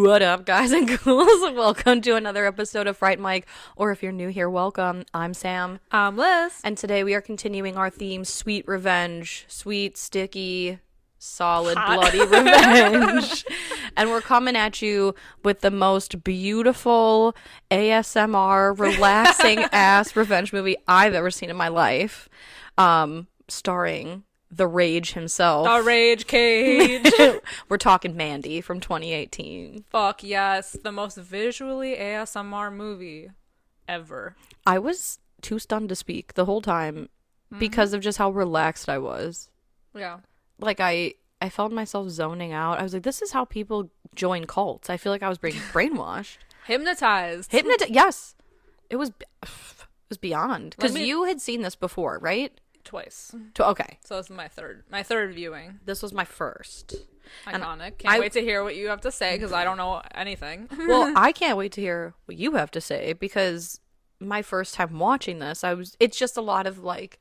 What up, guys and ghouls? Welcome to another episode of Fright Mic, or if you're new here, welcome. I'm Sam. I'm Liz. And today we are continuing our theme, sweet revenge. Sweet, sticky, solid, bloody revenge. And we're coming at you with the most beautiful ASMR, relaxing-ass revenge movie I've ever seen in my life. Starring the Rage himself. The Rage Cage. We're talking Mandy from 2018. Fuck yes. The most visually ASMR movie ever. I was too stunned to speak the whole time because of just how relaxed I was. Yeah. Like, I felt myself zoning out. I was like, this is how people join cults. I feel like I was being brainwashed. Hypnotized. Yes. It was beyond. Because you had seen this before, right? Twice. Okay. So this is my third viewing. This was my first. Iconic. Can't wait to hear what you have to say because I don't know anything. Well, I can't wait to hear what you have to say because my first time watching this, it's just a lot of like,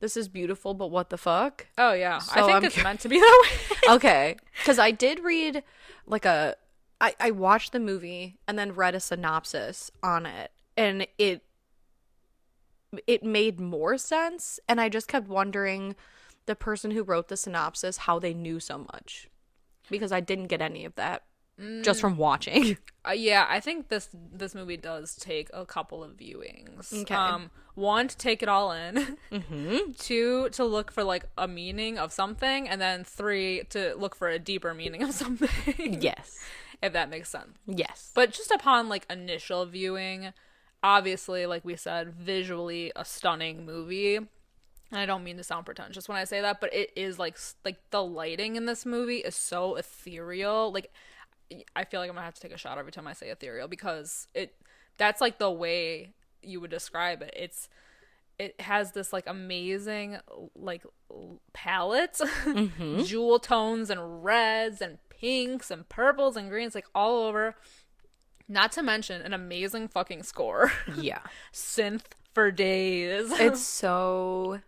this is beautiful, but what the fuck? Oh, yeah. So I think it's meant to be that way. Okay. Because I did read like I watched the movie and then read a synopsis on it, and it made more sense, and I just kept wondering the person who wrote the synopsis how they knew so much, because I didn't get any of that just from watching. Yeah, I think this movie does take a couple of viewings. Okay. One, to take it all in. Mm-hmm. Two, to look for like a meaning of something, and then three, to look for a deeper meaning of something. Yes. If that makes sense. Yes. But just upon like initial viewing, obviously, like we said, visually a stunning movie. And I don't mean to sound pretentious when I say that, but it is like the lighting in this movie is so ethereal. Like, I feel like I'm gonna have to take a shot every time I say ethereal because that's like the way you would describe it. It has this like amazing like palette, jewel tones and reds and pinks and purples and greens, like all over. Not to mention an amazing fucking score. Yeah. Synth for days. It's so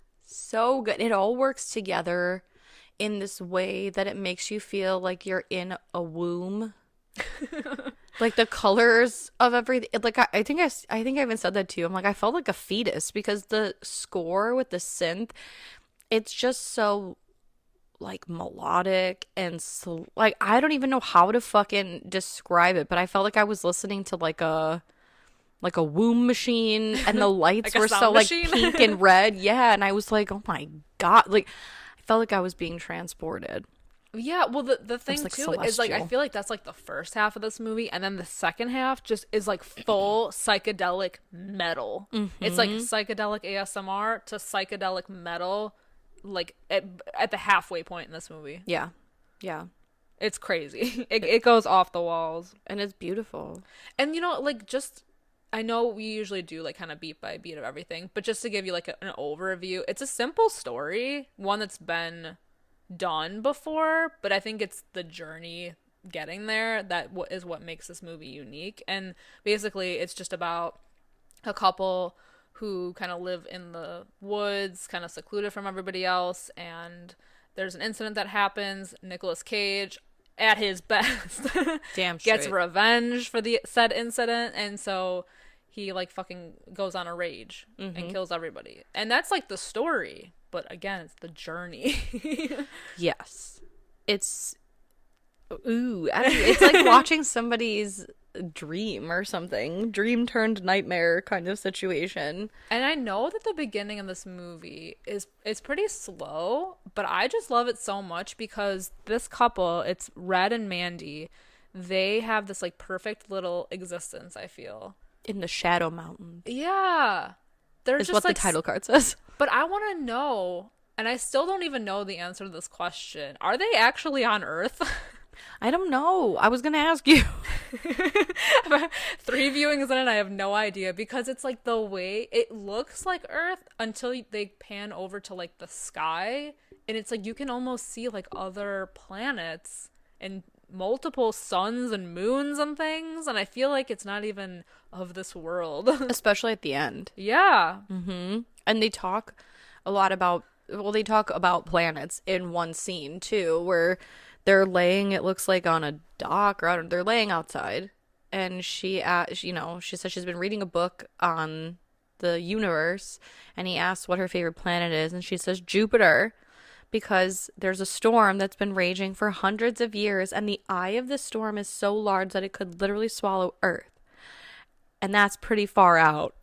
good. It all works together in this way that it makes you feel like you're in a womb. Like the colors of everything. Like I think I even said that to you. I'm like, I felt like a fetus because the score with the synth, it's just so like melodic and so, like I don't even know how to fucking describe it, but I felt like I was listening to like a womb machine, and the lights like were so machine? like pink and red. Yeah, and I was like, oh my god, like I felt like I was being transported. Yeah, well the thing like too celestial. is like I feel like that's like the first half of this movie, and then the second half just is like full psychedelic metal. It's like psychedelic ASMR to psychedelic metal, like at the halfway point in this movie. Yeah. It's crazy. It goes off the walls. And it's beautiful. And you know, like, just, I know we usually do like kind of beat by beat of everything, but just to give you like an overview, it's a simple story, one that's been done before, but I think it's the journey getting there that is what makes this movie unique. And basically it's just about a couple who kind of live in the woods, kind of secluded from everybody else, and there's an incident that happens. Nicolas Cage, at his best, Damn straight, gets revenge for the said incident, and so he like fucking goes on a rage and kills everybody. And that's like the story, but again, it's the journey. Yes. It's I don't know, it's like watching somebody's dream or something, dream turned nightmare kind of situation. And I know that the beginning of this movie is pretty slow, but I just love it so much because this couple, it's Red and Mandy, they have this like perfect little existence, I feel, in the Shadow Mountains. Yeah, there's just what like, the title card says. But I want to know, and I still don't even know the answer to this question, are they actually on Earth? I don't know. I was gonna ask you. 3 viewings in and I have no idea because it's like the way it looks like Earth until they pan over to like the sky, and it's like you can almost see like other planets and multiple suns and moons and things, and I feel like it's not even of this world. Especially at the end. Yeah. And they talk a lot about, well, they talk about planets in one scene too, where they're laying, it looks like on a dock, or I don't, they're laying outside, and she says she's been reading a book on the universe, and he asks what her favorite planet is, and she says Jupiter, because there's a storm that's been raging for hundreds of years, and the eye of the storm is so large that it could literally swallow Earth. And that's pretty far out.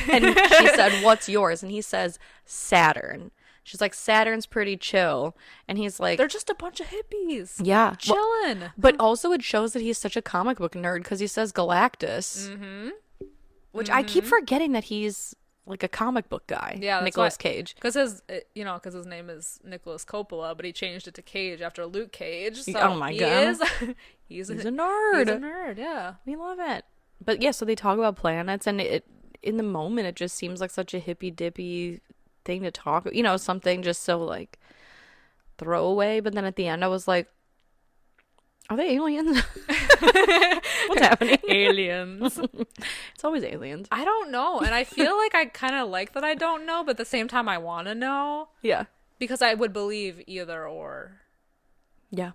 And she said, what's yours? And he says, Saturn. She's like, Saturn's pretty chill. And he's like, They're just a bunch of hippies. yeah. Chilling. But also it shows that he's such a comic book nerd because he says Galactus. Which I keep forgetting that he's like a comic book guy. Yeah, Nicolas Cage. Because his name is Nicholas Coppola, but he changed it to Cage after Luke Cage. So oh my God. He's a nerd. He's a nerd, yeah. We love it. But yeah, so they talk about planets, and it in the moment it just seems like such a hippy dippy thing to talk, something just so like throwaway. But then at the end I was like, are they aliens? What's happening? Aliens. It's always aliens. I don't know, and I feel like I kind of like that I don't know, but at the same time I want to know. Yeah. Because I would believe either or. Yeah.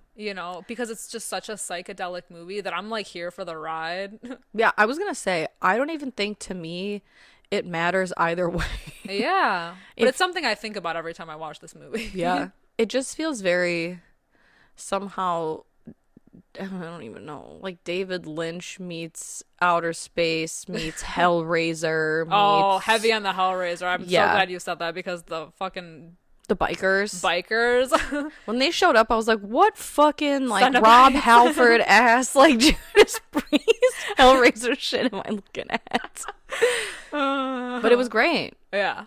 Because it's just such a psychedelic movie that I'm like here for the ride. Yeah, I was gonna say, I don't even think to me it matters either way. Yeah. But it's something I think about every time I watch this movie. Yeah. It just feels very somehow, I don't even know, like David Lynch meets Outer Space meets Hellraiser meets... Oh, heavy on the Hellraiser. I'm so glad you said that because the fucking... The bikers. When they showed up, I was like, what fucking, like, Rob Halford ass, like, Judas Priest Hellraiser shit am I looking at? But it was great. Yeah.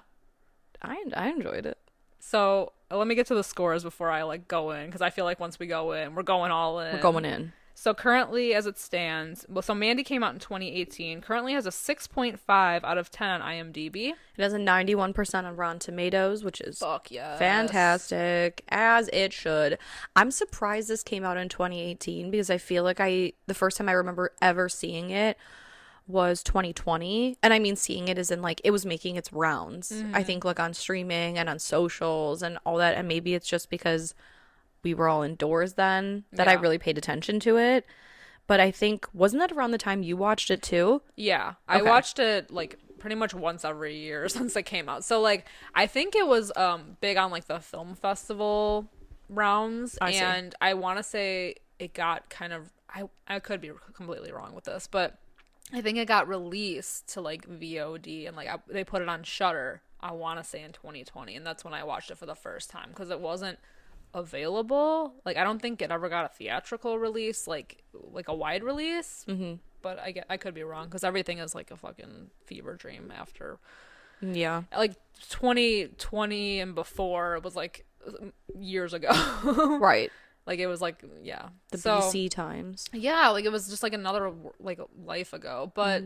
I enjoyed it. So, let me get to the scores before I, like, go in, because I feel like once we go in, we're going all in. We're going in. So currently, as it stands, so Mandy came out in 2018. Currently has a 6.5 out of 10 on IMDb. It has a 91% on Rotten Tomatoes, which is fantastic, as it should. I'm surprised this came out in 2018 because I feel like the first time I remember ever seeing it was 2020. And I mean, seeing it as in like it was making its rounds. I think like on streaming and on socials and all that. And maybe it's just because we were all indoors then that I really paid attention to it. But I think, wasn't that around the time you watched it too? Yeah. I watched it like pretty much once every year since it came out. So like I think it was big on like the film festival rounds. And I want to say it got kind of, I could be completely wrong with this, but I think it got released to like VOD and like they put it on Shudder, I want to say in 2020. And that's when I watched it for the first time because it wasn't available. Like I don't think it ever got a theatrical release, like a wide release. But I could be wrong because everything is like a fucking fever dream after. Yeah, like 2020 and before it was like years ago. Right. Like it was like the BC times. Yeah, like it was just like another like life ago. But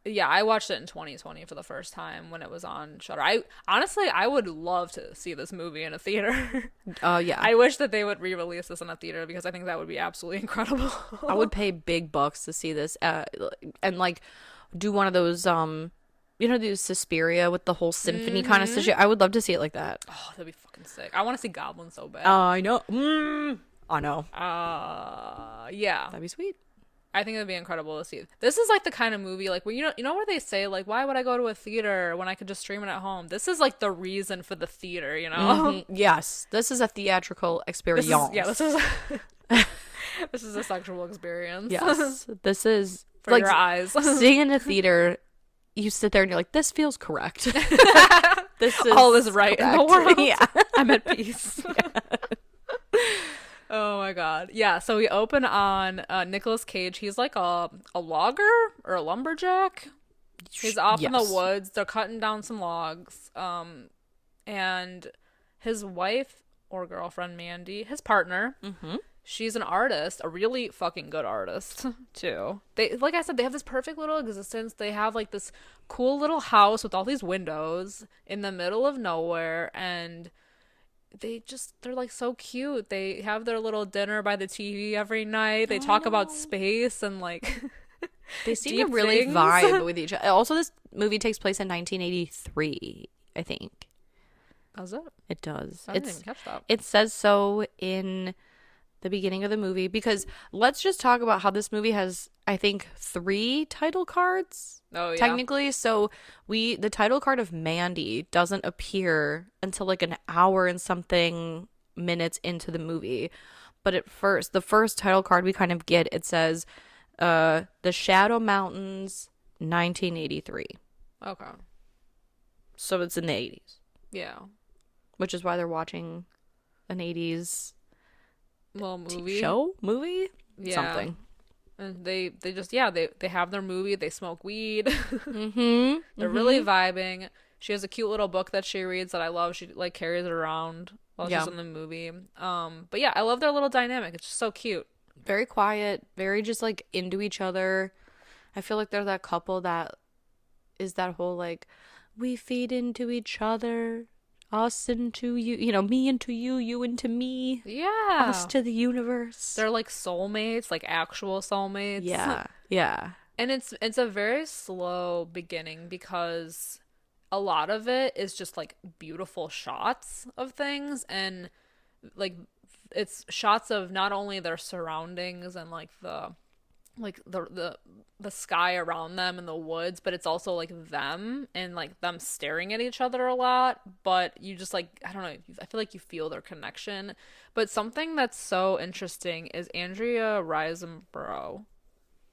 yeah, I watched it in 2020 for the first time when it was on Shudder. I would love to see this movie in a theater. Yeah. I wish that they would re-release this in a theater because I think that would be absolutely incredible. I would pay big bucks to see this and like do one of those do Suspiria with the whole symphony kind of situation. I would love to see it like that. Oh, that'd be fucking sick. I want to see Goblin so bad. I know. I know. Yeah. That'd be sweet. I think it'd be incredible to see. This is like the kind of movie like where you know where they say like why would I go to a theater when I could just stream it at home? This is like the reason for the theater, you know? Yes, this is a theatrical experience. This is this is a sexual experience. Yes, this is for like, your eyes. Seeing in a theater, you sit there and you're like, this feels correct. This is all is right correct. In the world. Yeah, I'm at peace. Oh my god. Yeah, so we open on Nicolas Cage. He's like a logger or a lumberjack. He's off in the woods. They're cutting down some logs. And his wife or girlfriend Mandy, his partner, she's an artist, a really fucking good artist too. They, like I said, they have this perfect little existence. They have like this cool little house with all these windows in the middle of nowhere, and they're like so cute. They have their little dinner by the TV every night. They Oh, I talk about know. space and like They seem to deep really things. vibe with each other. Also, this movie takes place in 1983, I think. How's it? It does. I didn't even catch that. It says so in the beginning of the movie, because let's just talk about how this movie has, I think, 3 title cards. Oh yeah. Technically, so the title card of Mandy doesn't appear until like an hour and something minutes into the movie. But the first title card we kind of get, it says The Shadow Mountains 1983. Okay. So it's in the 80s, Yeah. which is why they're watching an 80s Well, movie. movie, Yeah. something. And they just, yeah, they have their movie, they smoke weed. Mm-hmm. They're really vibing. She has a cute little book that she reads that I love. She like carries it around while Yeah. she's in the movie. But yeah, I love their little dynamic. It's just so cute. Very quiet, very just like into each other. I feel like they're that couple that is that whole like, we feed into each other, us into you, me into you, you into me, Yeah. us to the universe. They're like soulmates, like actual soulmates. Yeah, yeah. And it's a very slow beginning because a lot of it is just like beautiful shots of things, and like it's shots of not only their surroundings and like the sky around them and the woods, but it's also like them and like them staring at each other a lot. But you just like, I don't know, I feel like you feel their connection. But something that's so interesting is Andrea Riseborough.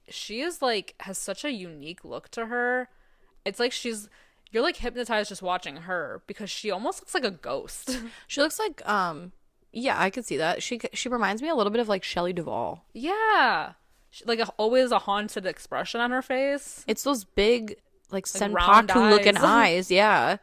She is like has such a unique look to her. It's like you're like hypnotized just watching her because she almost looks like a ghost. She looks like yeah, I could see that. She reminds me a little bit of like Shelley Duvall. Yeah. Like always a haunted expression on her face. It's those big like round senpaku looking eyes. eyes. Yeah.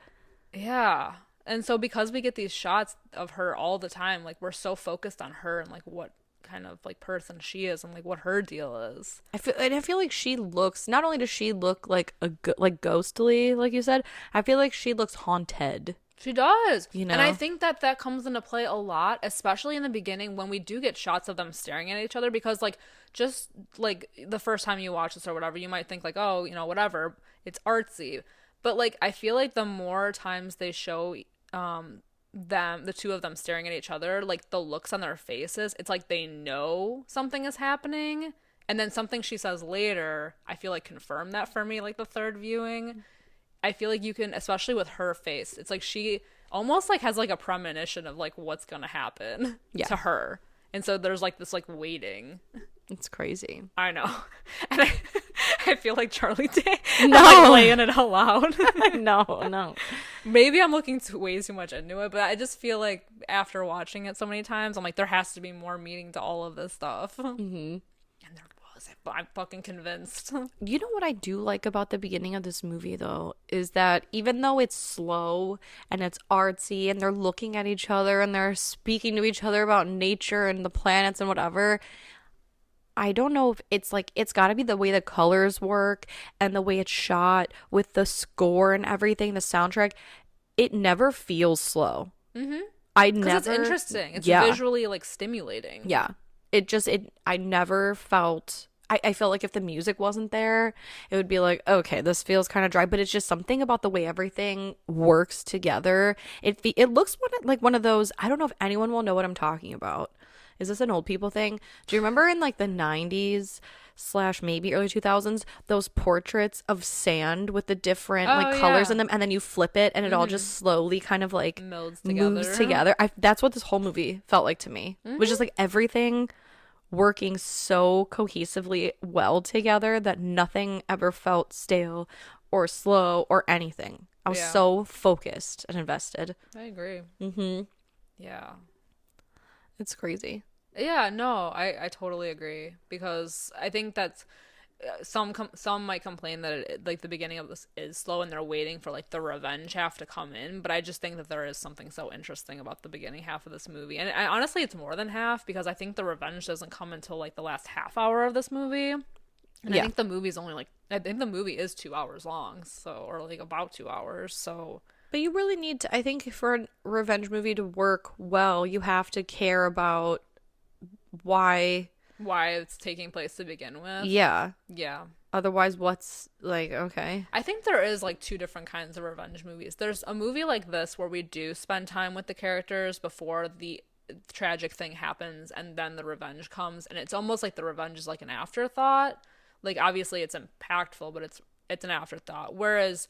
Yeah. And so because we get these shots of her all the time, like we're so focused on her and like what kind of like person she is and like what her deal is. I feel like she looks, not only does she look like like ghostly, like you said, I feel like she looks haunted. She does. You know? And I think that comes into play a lot, especially in the beginning when we do get shots of them staring at each other, because like just like the first time you watch this or whatever, you might think like, oh, whatever, it's artsy. But like I feel like the more times they show the two of them staring at each other, like the looks on their faces, it's like they know something is happening. And then something she says later, I feel like confirmed that for me, like the third viewing. I feel like you can, especially with her face, it's like she almost like has like a premonition of like what's gonna happen to her. And so there's like this like waiting. It's crazy. I know. And I feel like Charlie Day. No. I'm like laying it out loud. No. Maybe I'm looking way too much into it, but I just feel like after watching it so many times, I'm like, there has to be more meaning to all of this stuff. Mm-hmm. And there was. I'm fucking convinced. You know what I do like about the beginning of this movie, though, is that even though it's slow and it's artsy and they're looking at each other and they're speaking to each other about nature and the planets and whatever, I don't know if it's like, it's got to be the way the colors work and the way it's shot with the score and everything, the soundtrack. It never feels slow. Mm-hmm. Because it's interesting. It's visually like stimulating. Yeah. I never felt, I felt like if the music wasn't there, it would be like, okay, this feels kind of dry, but it's just something about the way everything works together. It looks like one of those, I don't know if anyone will know what I'm talking about. Is this an old people thing? Do you remember in like the 90s / maybe early 2000s, those portraits of sand with the different like colors in them, and then you flip it and it all just slowly kind of like moves together? That's what this whole movie felt like to me. It was just like everything working so cohesively well together that nothing ever felt stale or slow or anything. I was so focused and invested. I agree. Mm-hmm. Yeah. It's crazy. Yeah, no, I totally agree, because I think that's some might complain that like the beginning of this is slow and they're waiting for like the revenge half to come in, but I just think that there is something so interesting about the beginning half of this movie. And honestly, it's more than half, because I think the revenge doesn't come until like the last half hour of this movie. And I think the movie's only like, I think the movie is 2 hours long, so, or like about 2 hours, so. But you really need to, I think for a revenge movie to work well, you have to care about why it's taking place to begin with. Yeah. Otherwise, what's like, okay. I think there is like 2 different kinds of revenge movies. There's a movie like this where we do spend time with the characters before the tragic thing happens, and then the revenge comes, and it's almost like the revenge is like an afterthought. Like, obviously it's impactful, but it's an afterthought. Whereas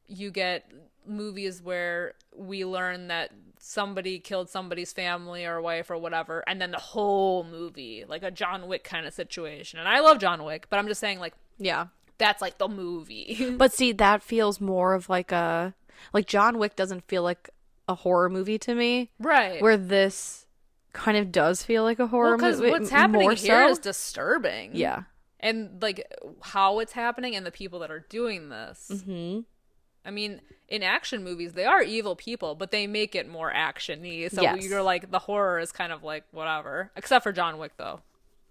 you get movies where we learn that somebody killed somebody's family or wife or whatever, and then the whole movie, like a John Wick kind of situation. And I love John Wick, but I'm just saying, like, yeah, that's like the movie. But see, that feels more of like a, like John Wick doesn't feel like a horror movie to me. Right. Where this kind of does feel like a horror movie. Because what's happening here is disturbing. Yeah. And like how it's happening and the people that are doing this. Mm-hmm. I mean, in action movies, they are evil people, but they make it more action-y. So you're like, the horror is kind of like whatever. Except for John Wick, though.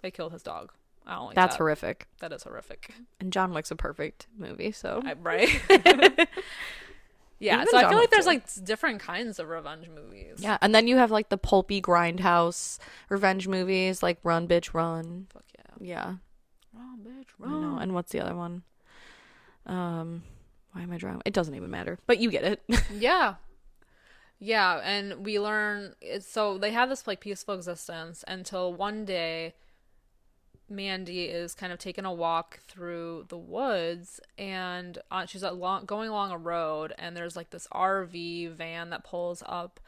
They killed his dog. I don't like That's that. horrific. That is horrific. And John Wick's a perfect movie, so. Right? Yeah, Even so I John feel like Wick there's too. like different kinds of revenge movies. Yeah, and then you have like the pulpy grindhouse revenge movies, like Run Bitch Run. Fuck yeah. Yeah. Run, bitch, I know. run. And what's the other one? Why am I drawing? It doesn't even matter, but you get it. Yeah. Yeah, and we learn, so they have this like peaceful existence until one day Mandy is kind of taking a walk through the woods, and she's going along a road, and there's like this RV van that pulls up,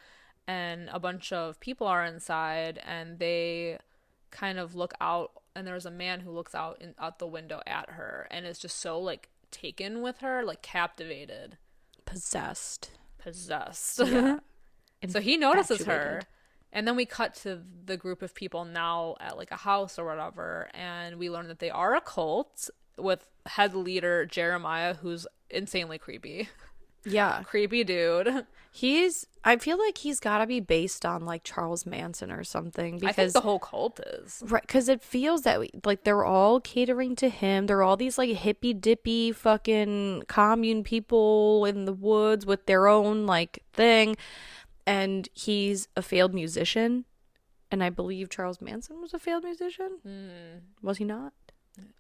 and a bunch of people are inside, and they kind of look out, and there's a man who looks out the window at her, and is just so like taken with her, like captivated, Possessed. Yeah. So he notices her. Infatuated. And then we cut to the group of people now at like a house or whatever, and we learn that they are a cult with head leader Jeremiah, who's insanely creepy. Yeah. Creepy dude. I feel like he's got to be based on like Charles Manson or something, because I think the whole cult is. Right, because it feels that like they're all catering to him. They're all these like hippy dippy fucking commune people in the woods with their own like thing. And he's a failed musician. And I believe Charles Manson was a failed musician. Was he not?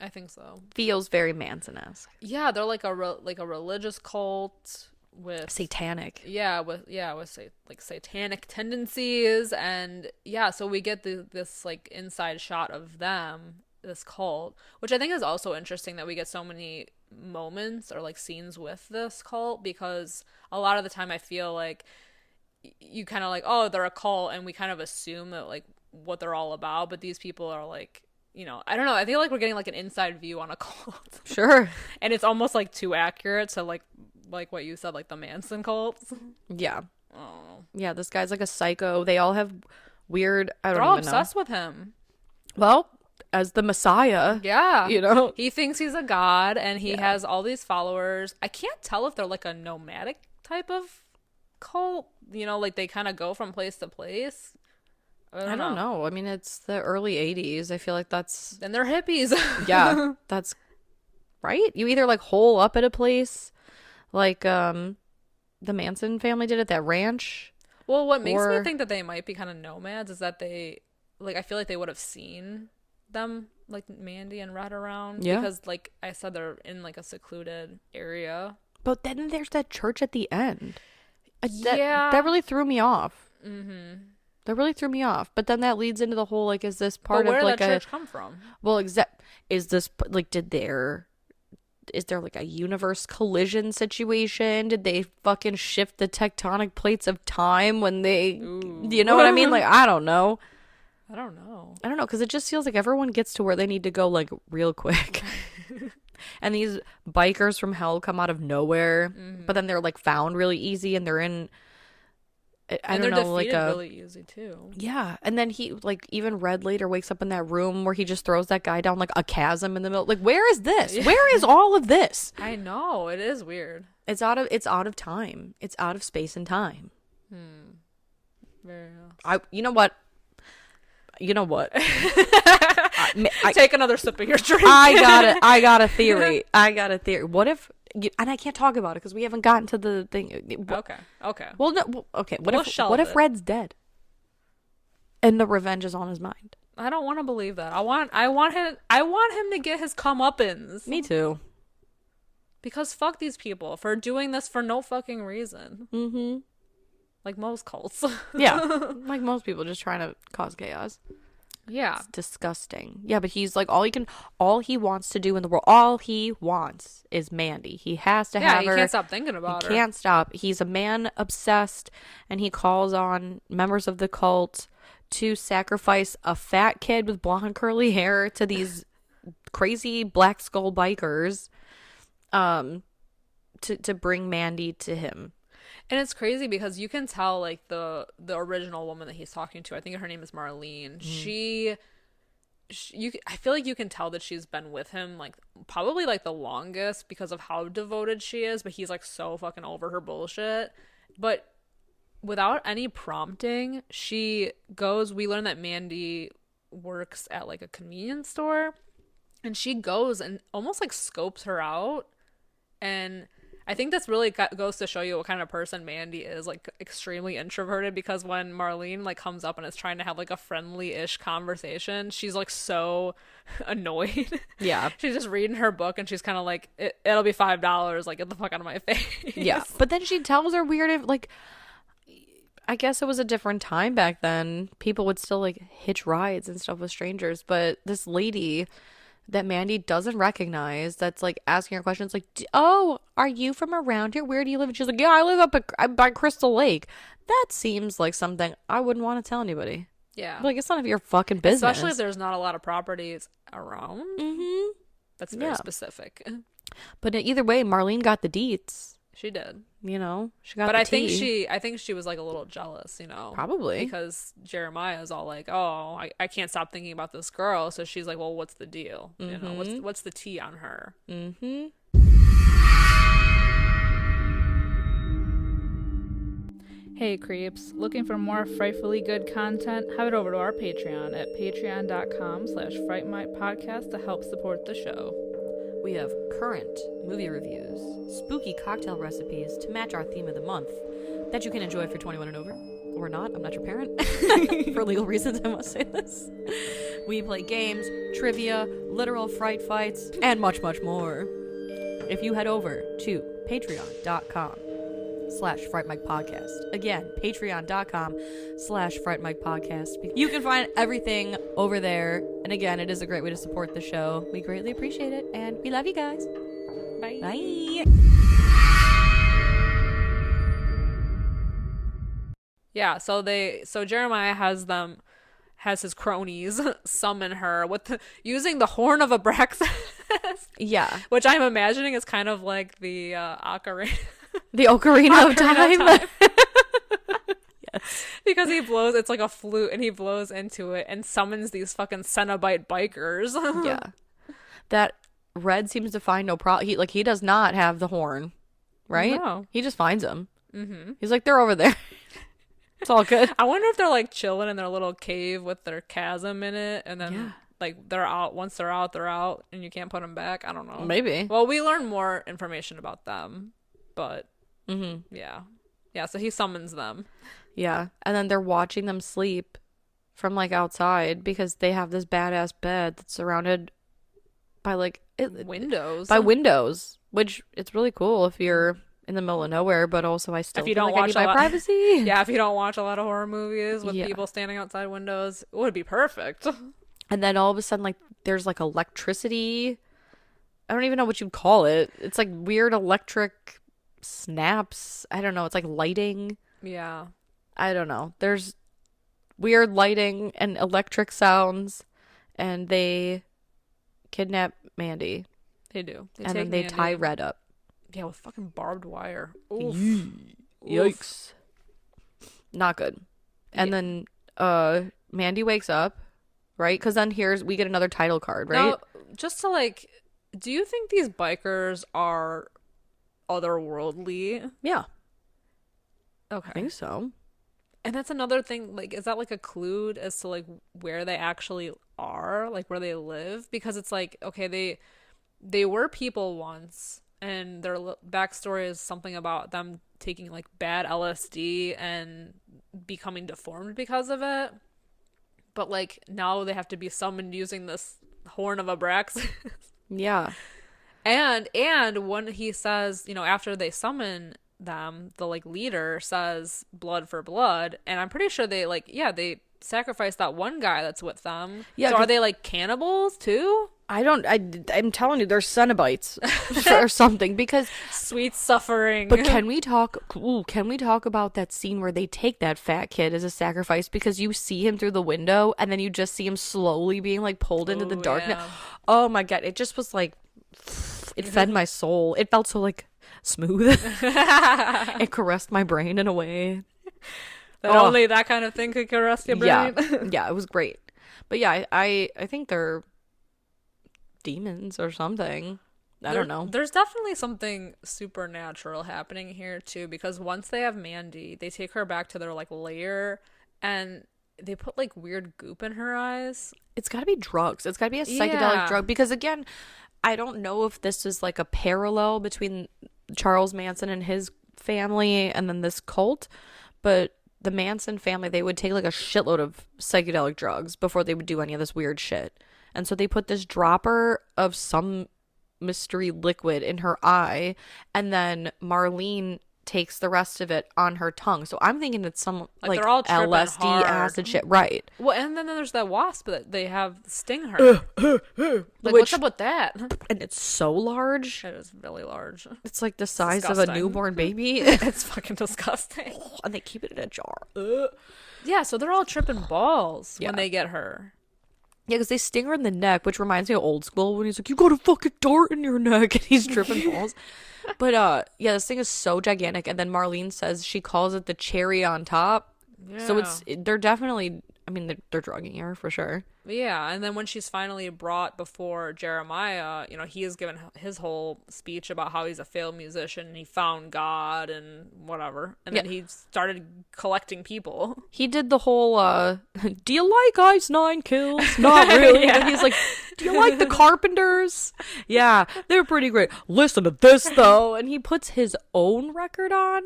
I think so. Feels very Manson-esque. Yeah, they're like a religious cult with satanic. With satanic tendencies, and yeah, so we get this like inside shot of them, this cult, which I think is also interesting that we get so many moments or like scenes with this cult, because a lot of the time I feel like you kind of like, oh, they're a cult, and we kind of assume that like what they're all about, but these people are like, you know, I don't know, I feel like we're getting like an inside view on a cult. Sure. And it's almost like too accurate to like what you said, like the Manson cults. Yeah. Oh. Yeah, this guy's like a psycho. They all have weird, I don't They're all even know. obsessed with him. Well, as the Messiah. Yeah. You know? He thinks he's a god, and he has all these followers. I can't tell if they're like a nomadic type of cult. You know, like they kind of go from place to place. I don't know. I mean, it's the early 80s. I feel like that's... And they're hippies. Yeah, that's... Right? You either like hole up at a place, like the Manson family did at that ranch. Well, what makes me think that they might be kind of nomads is that they... Like, I feel like they would have seen them, like Mandy and Red around. Yeah. Because, like I said, they're in like a secluded area. But then there's that church at the end. Yeah. That really threw me off. Mm-hmm. That really threw me off. But then that leads into the whole, like, is this part but where of, like, did that church come from? Well, is this, like, is there, like, a universe collision situation? Did they fucking shift the tectonic plates of time when they, you know what I mean? Like, I don't know. I don't know. Because it just feels like everyone gets to where they need to go, like, real quick. And these bikers from hell come out of nowhere, but then they're like found really easy, and they're in I And don't they're know, like defeated a really easy too. yeah. And then he like even Red later wakes up in that room where he just throws that guy down like a chasm in the middle. Like where is this? Yeah. Where is all of this? I know, it is weird. It's out of time. It's out of space and time. Very You know what? You know what? Take another sip of your drink. I got a theory. What if and I can't talk about it because we haven't gotten to the thing. Okay. Well, no. Okay. What We'll if shelve it. Red's dead, and the revenge is on his mind? I don't want to believe that. I want him to get his comeuppance. Me too. Because fuck these people for doing this for no fucking reason. Mm-hmm. Like most cults. Yeah, like most people, just trying to cause chaos. Yeah. It's disgusting. Yeah, but he's like all he wants to do in the world, all he wants is Mandy. He has to have her. He can't stop thinking about her. Can't stop. He's a man obsessed, and he calls on members of the cult to sacrifice a fat kid with blonde curly hair to these crazy Black Skull bikers, to bring Mandy to him. And it's crazy because you can tell like the original woman that he's talking to, I think her name is Marlene. I feel like you can tell that she's been with him like probably like the longest because of how devoted she is, but he's like so fucking over her bullshit. But without any prompting, we learn that Mandy works at like a convenience store, and she goes and almost like scopes her out. And I think that's really goes to show you what kind of person Mandy is, like extremely introverted, because when Marlene like comes up and is trying to have like a friendly-ish conversation, she's like so annoyed. Yeah. She's just reading her book and she's kind of like, it'll be $5, like get the fuck out of my face. Yeah. But then she tells her weird, like, I guess it was a different time back then. People would still like hitch rides and stuff with strangers, but this lady that Mandy doesn't recognize, that's like asking her questions like, oh, are you from around here? Where do you live? And she's like, yeah, I live up by Crystal Lake. That seems like something I wouldn't want to tell anybody. Yeah. Like, it's none of your fucking business. Especially if there's not a lot of properties around. Mm-hmm. That's very specific. But either way, Marlene got the deets. She did. You know, she got but the I tea. think she was like a little jealous, you know. Probably. Because Jeremiah is all like, oh, I can't stop thinking about this girl. So she's like, well, what's the deal? You know, what's the tea on her? Mm-hmm. Hey creeps, looking for more frightfully good content? Head over to our Patreon at patreon.com/Fright Mic podcast to help support the show. We have current movie reviews, spooky cocktail recipes to match our theme of the month that you can enjoy if you're 21 and over. Or not, I'm not your parent. For legal reasons, I must say this. We play games, trivia, literal fright fights, and much, much more. If you head over to patreon.com/Fright Mic Podcast. Again, patreon.com/Fright Mic Podcast. You can find everything over there. And again, it is a great way to support the show. We greatly appreciate it. And we love you guys. Bye. Bye. Yeah, so Jeremiah has his cronies summon her using the horn of Abraxas. Yeah. Which I'm imagining is kind of like the ocarina. The Ocarina of Time. Yes. Because it's like a flute, and he blows into it and summons these fucking Cenobite bikers. Yeah. That Red seems to find no problem. He does not have the horn, right? No. He just finds them. Mm-hmm. He's like, they're over there. It's all good. I wonder if they're like chilling in their little cave with their chasm in it, and then like they're out. Once they're out, and you can't put them back. I don't know. Maybe. Well, we learn more information about them, but yeah. So he summons them. Yeah, and then they're watching them sleep from like outside because they have this badass bed that's surrounded by like windows. By windows, which it's really cool if you're in the middle of nowhere, but also I still if you feel don't like watch I need my privacy. Yeah, if you don't watch a lot of horror movies with people standing outside windows, it would be perfect. And then all of a sudden, like, there's like electricity. I don't even know what you'd call it. It's like weird electric snaps. I don't know. It's like lighting. Yeah. I don't know. There's weird lighting and electric sounds, and they kidnap Mandy. They do. And then they tie Red up. Yeah, with fucking barbed wire. Oof. Yikes. Not good. And then Mandy wakes up, right? Because then we get another title card, right? Now, just to like, do you think these bikers are otherworldly? Yeah, Okay. I think so. And that's another thing, like, is that like a clue as to like where they actually are, like where they live? Because it's like, okay, they were people once, and their backstory is something about them taking like bad LSD and becoming deformed because of it. But like now they have to be summoned using this horn of Abraxas. Yeah. And when he says, you know, after they summon them, the like leader says blood for blood, and I'm pretty sure they like, yeah, they sacrifice that one guy that's with them. Yeah, so are they like cannibals too? I'm telling you, they're Cenobites or something, because Sweet suffering. but can we talk about that scene where they take that fat kid as a sacrifice, because you see him through the window and then you just see him slowly being like pulled into the darkness. Yeah. Oh my God, it just was like, it fed my soul. It felt so like smooth. It caressed my brain in a way That only that kind of thing could caress your brain. Yeah, it was great. But yeah, I think they're demons or something. I don't know. There's definitely something supernatural happening here too, because once they have Mandy, they take her back to their like lair, and they put like weird goop in her eyes. It's got to be drugs. It's got to be a psychedelic Yeah. drug, because again, I don't know if this is like a parallel between Charles Manson and his family and then this cult, but the Manson family, they would take like a shitload of psychedelic drugs before they would do any of this weird shit. And so they put this dropper of some mystery liquid in her eye, and then Marlene takes the rest of it on her tongue. So I'm thinking it's some like they're all tripping LSD hard. acid shit, right? Well, and then there's that wasp that they have sting her. Like, what's up with that? And it's so large. It is really large. It's like the size of a disgusting. newborn baby. It's fucking disgusting. And they keep it in a jar. Yeah, so they're all tripping balls Yeah. when they get her. Yeah, because they sting her in the neck, which reminds me of Old School when he's like, "You got a fucking dart in your neck," and he's tripping balls. But yeah, this thing is so gigantic. And then Marlene says she calls it the cherry on top. Yeah. So they're definitely, I mean, they're drugging her for sure. Yeah, and then when she's finally brought before Jeremiah, you know, he is given his whole speech about how he's a failed musician and he found God and whatever. And then he started collecting people. He did the whole, do you like Ice Nine Kills? Not really. Yeah. And he's like, do you like the Carpenters? Yeah, they're pretty great. Listen to this, though. And he puts his own record on.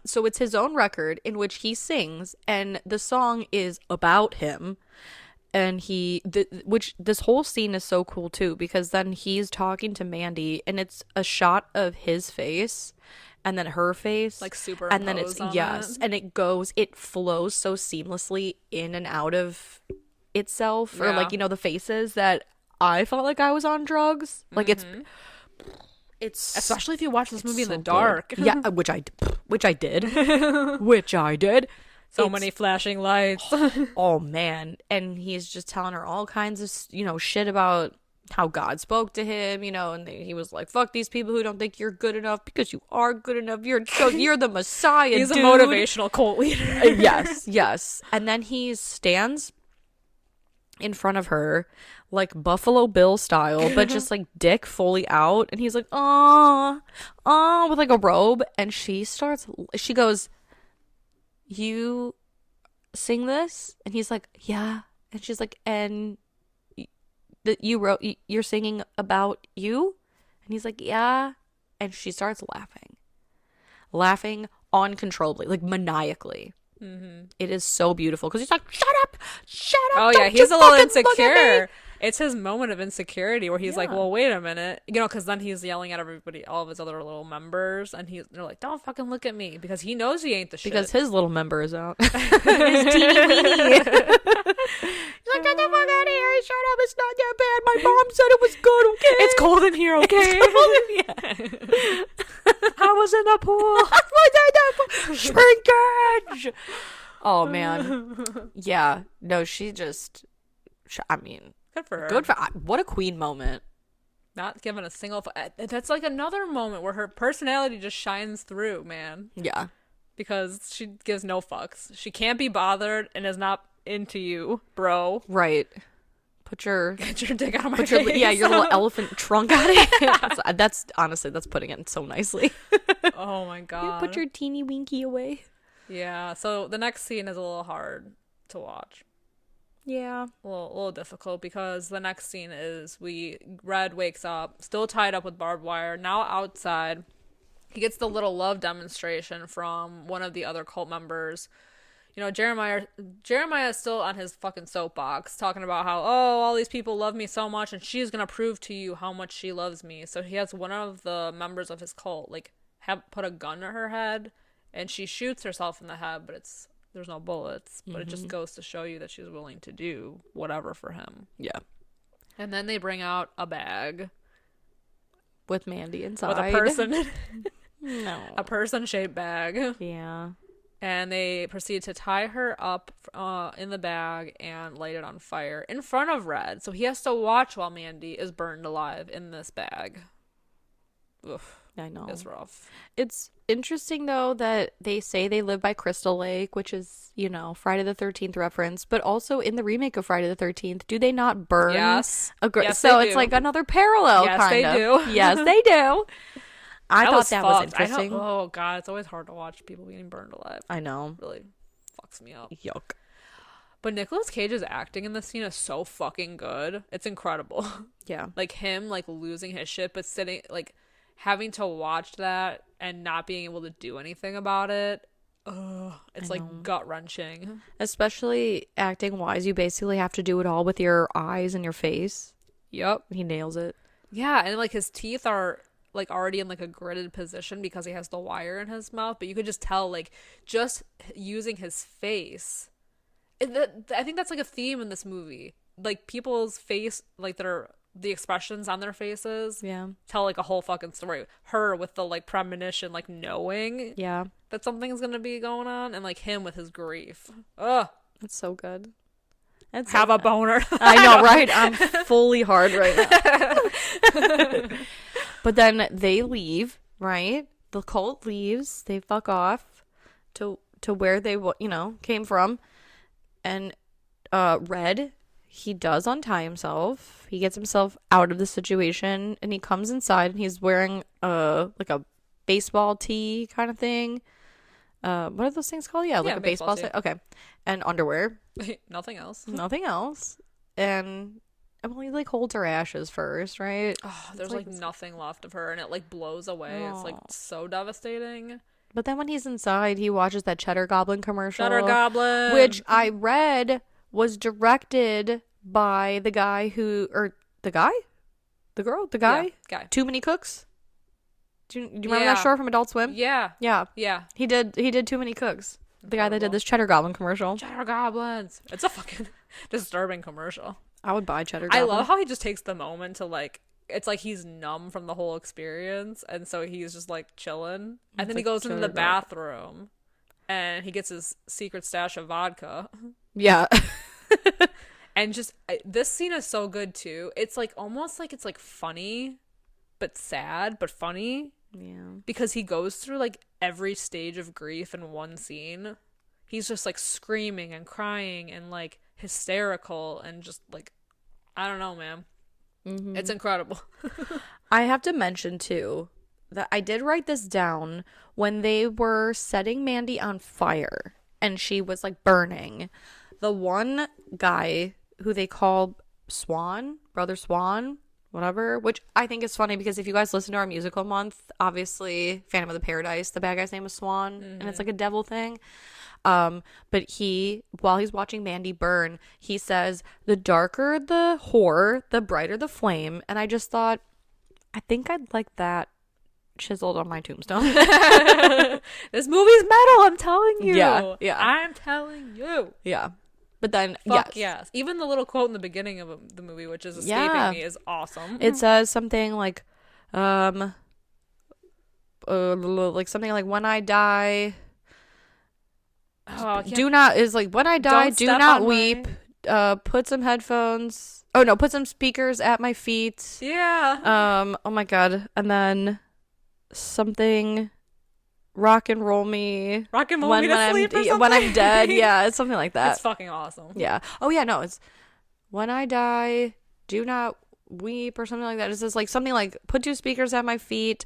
So it's his own record in which he sings, and the song is about him. And which this whole scene is so cool too, because then he's talking to Mandy, and it's a shot of his face and then her face, Like super, and then it's and it flows so seamlessly in and out of itself, or like, you know, the faces that I felt like I was on drugs. Like it's especially if you watch this movie in so the dark. good. Yeah, which I did. So many flashing lights. Oh man, and he's just telling her all kinds of, you know, shit about how God spoke to him, you know, and he was like, "Fuck these people who don't think you're good enough, because you are good enough. You're the Messiah." He's dude. a motivational cult leader. Yes. And then he stands in front of her like Buffalo Bill style, but just like dick fully out, and he's like, "Oh," with like a robe, and she goes, "You sing this?" And he's like, "Yeah." And she's like, "And you're singing about you?" And he's like, "Yeah." And she starts laughing uncontrollably, like maniacally. It is so beautiful, because he's like, shut up, Oh yeah, he's a little insecure. It's his moment of insecurity where he's like, well, wait a minute, you know, because then he's yelling at everybody, all of his other little members, and they're like, don't fucking look at me, because he knows he ain't the shit. Because his little member is out. His teeny weeny. He's like, get the fuck out of here, shut up, it's not that bad, my mom said it was good, okay? It's cold in here, okay? I was in the pool. Shrinkage. Oh man. Yeah, no, she just, I mean, Good for her. What a queen moment. Not given a single. That's like another moment where her personality just shines through, man. Yeah. because she gives no fucks. She can't be bothered and is not into you, bro. Right. Put your Get your dick out of my face. your little elephant trunk out of it. That's honestly, that's putting it so nicely. Oh my god. Put your teeny winky away. Yeah, so the next scene is a little hard to watch. Yeah. A little difficult because the next scene is Red wakes up, still tied up with barbed wire, now outside. He gets the little love demonstration from one of the other cult members. You know, Jeremiah is still on his fucking soapbox talking about how, oh, all these people love me so much and she's gonna prove to you how much she loves me. So he has one of the members of his cult like put a gun to her head and she shoots herself in the head, but there's no bullets, but it just goes to show you that she's willing to do whatever for him. Yeah. And then they bring out a bag With Mandy inside. with a person. No. A person-shaped bag. Yeah. And they proceed to tie her up in the bag and light it on fire in front of Red. So he has to watch while Mandy is burned alive in this bag. Oof. I know. It's rough. It's interesting, though, that they say they live by Crystal Lake, which is, you know, Friday the 13th reference. But also in the remake of Friday the 13th, do they not burn? Yes. Yes, so they it's do. like another parallel, Yes, kind they of. do. Yes, they do. I thought that was fucked. interesting. Oh, God. It's always hard to watch people getting burned alive. I know. Really fucks me up. Yuck. But Nicolas Cage's acting in this scene is so fucking good. It's incredible. Yeah. Like him, like losing his shit, but sitting, like having to watch that and not being able to do anything about it. Ugh, it's like gut wrenching. Especially acting wise, you basically have to do it all with your eyes and your face. Yep. He nails it. Yeah, and like his teeth are like already in like a gritted position because he has the wire in his mouth, but you could just tell like just using his face. I think that's like a theme in this movie. Like people's face, like that are the expressions on their faces, Yeah. tell like a whole fucking story. Her with the like premonition, like knowing Yeah. that something's gonna be going on, and like him with his grief. Ugh, It's so good. It's have a boner. I know, right? I'm fully hard right now. But then they leave, right? The cult leaves. They fuck off to where they, you know, came from. And Red, he does untie himself. He gets himself out of the situation, and he comes inside, and he's wearing like a baseball tee kind of thing. What are those things called? Yeah, like a baseball tee. set. Okay. And underwear. Nothing else. Nothing else. And Emily like holds her ashes first, right? Oh, there's like nothing left of her, and it like blows away. It's like so devastating. But then when he's inside, he watches that Cheddar Goblin commercial. Cheddar Goblin, which I read was directed by the guy who, or the guy? The girl? The guy? Yeah, guy. Too Many Cooks? Do you remember that show from Adult Swim? Yeah. Yeah. Yeah. He did Too Many Cooks. The guy that did this Cheddar Goblin commercial. Cheddar Goblins. It's a fucking disturbing commercial. I would buy Cheddar Goblin. I love how he just takes the moment to like, it's like he's numb from the whole experience, and so he's just like chilling. And then he goes into the bathroom and he gets his secret stash of vodka. Yeah. And just this scene is so good too. It's like almost like it's like funny but sad but funny. Yeah. Because he goes through like every stage of grief in one scene. He's just like screaming and crying and like hysterical and just like, I don't know, man. Mm-hmm. It's incredible. I have to mention too that I did write this down when they were setting Mandy on fire and she was like burning. The one guy who they call Swan, Brother Swan, whatever, which I think is funny because if you guys listen to our musical month, obviously Phantom of the Paradise, the bad guy's name is Swan, and it's like a devil thing. But he, while he's watching Mandy burn, he says, the darker the whore, the brighter the flame. And I just thought, I think I'd like that chiseled on my tombstone. This movie's metal, I'm telling you. Yeah. I'm telling you. Yeah. But then, Fuck yes. Even the little quote in the beginning of the movie, which is escaping me, is awesome. It says something like, like something like, when I die, when I die, do not weep. Put some headphones. Oh no, put some speakers at my feet. Yeah. Oh my god. And then something rock and roll me. Rock and roll me to sleep or something? When I'm dead. Yeah, it's something like that. It's fucking awesome. Yeah. Oh, yeah, no, it's when I die, do not weep or something like that. It's just like something like put 2 speakers at my feet,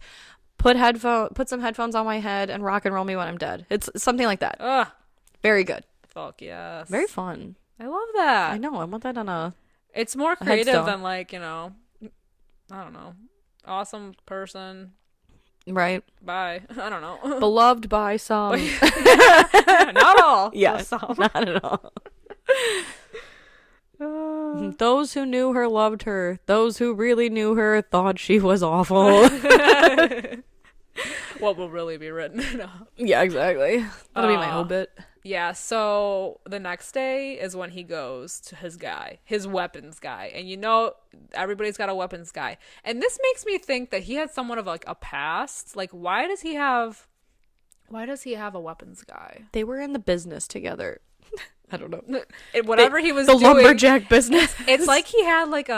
put some headphones on my head, and rock and roll me when I'm dead. It's something like that. Ugh. Very good. Fuck yes. Very fun. I love that. I know. I want that on a... It's more creative headstone. than like, you know, I don't know. Awesome person. Right. Bye. I don't know. Beloved by some. Not all. Yeah, Just some. not at all. Those who knew her loved her. Those who really knew her thought she was awful. What will really be written? No. Yeah, exactly. That'll be my obit. Yeah, so the next day is when he goes to his guy, his weapons guy. And you know, everybody's got a weapons guy. And this makes me think that he had somewhat of like a past. Like, why does he have a weapons guy? They were in the business together. I don't know. Whatever he was the doing. lumberjack business. It's like he had like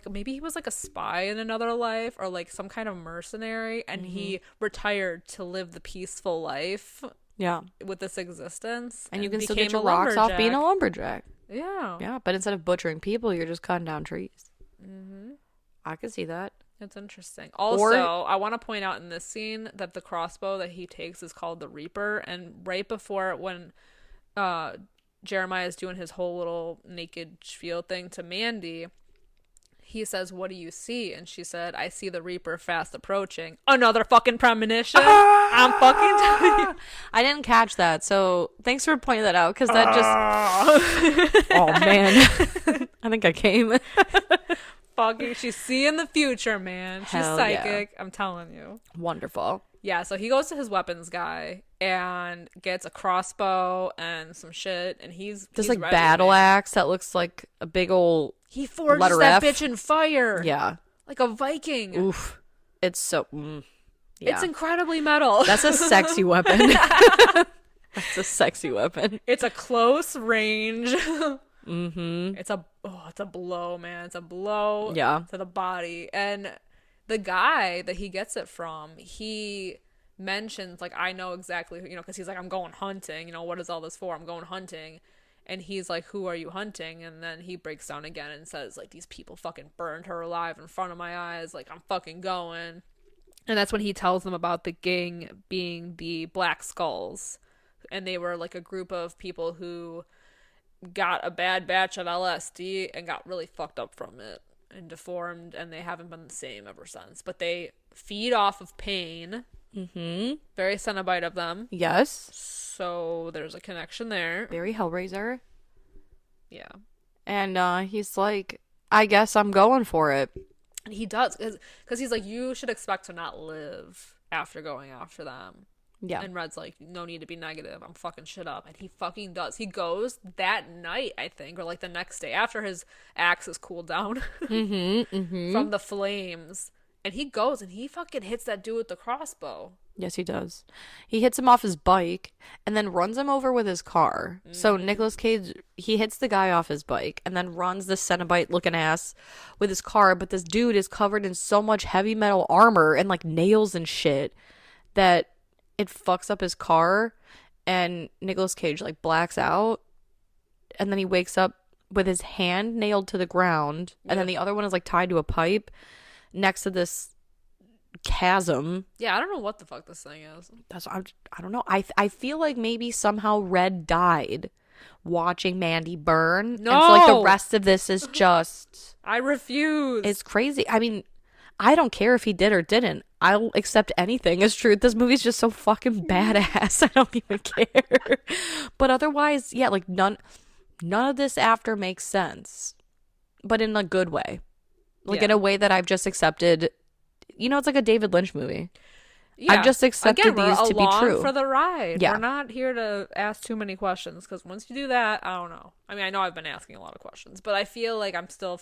maybe he was like a spy in another life or like some kind of mercenary, and he retired to live the peaceful life. Yeah. With this existence. And you can still became get your a rocks off lumberjack. being a lumberjack. Yeah. Yeah, but instead of butchering people, you're just cutting down trees. Mm-hmm. I could see that. It's interesting. Also, I want to point out in this scene that the crossbow that he takes is called the Reaper. And right before when Jeremiah is doing his whole little naked spiel thing to Mandy, he says, "What do you see?" And she said, "I see the Reaper fast approaching." Another fucking premonition. I'm fucking telling you. I didn't catch that, so thanks for pointing that out, because that just... Oh, man. I think I came. Fucking, she's seeing the future, man. She's Hell psychic. Yeah. I'm telling you. Wonderful. Yeah, so he goes to his weapons guy and gets a crossbow and some shit, and he's like ready, battle man. axe that looks like a big old... He forges letter that F. bitch in fire. Yeah. Like a Viking. Oof. It's so... yeah. It's incredibly metal. That's a sexy weapon. That's a sexy weapon. It's a close range. Mm-hmm. It's a blow, man. It's a blow Yeah. to the body. And the guy that he gets it from, he mentions, like, I know exactly, you know, because he's like, I'm going hunting. You know, what is all this for? I'm going hunting. And he's like, who are you hunting? And then he breaks down again and says, like, these people fucking burned her alive in front of my eyes. Like, I'm fucking going. And that's when he tells them about the gang being the Black Skulls. And they were like a group of people who got a bad batch of LSD and got really fucked up from it and deformed, and they haven't been the same ever since. But they feed off of pain. Mm-hmm. Very Cenobite of them. Yes. So there's a connection there. Very Hellraiser. Yeah. And he's like, I guess I'm going for it. And he does, because he's like, you should expect to not live after going after them. Yeah. And Red's like, no need to be negative. I'm fucking shit up. And he fucking does. He goes that night, I think, or like the next day after his axe is cooled down from the flames. And he goes and he fucking hits that dude with the crossbow. Yes, he does. He hits him off his bike and then runs him over with his car. So Nicolas Cage, he hits the guy off his bike and then runs the Cenobite looking ass with his car. But this dude is covered in so much heavy metal armor and like nails and shit that it fucks up his car, and Nicolas Cage like blacks out, and then he wakes up with his hand nailed to the ground, and then the other one is like tied to a pipe next to this chasm. Yeah, I don't know what the fuck this thing is. I don't know. I feel like maybe somehow Red died watching Mandy burn. No! And so like the rest of this is just... I refuse. It's crazy. I mean, I don't care if he did or didn't. I'll accept anything as truth. This movie's just so fucking badass. I don't even care. But otherwise, yeah, like none of this after makes sense. But in a good way. Like in a way that I've just accepted. You know, it's like a David Lynch movie. Yeah. I've just accepted these to be true. For the ride. Yeah. We're not here to ask too many questions, because once you do that, I don't know. I mean, I know I've been asking a lot of questions, but I feel like I'm still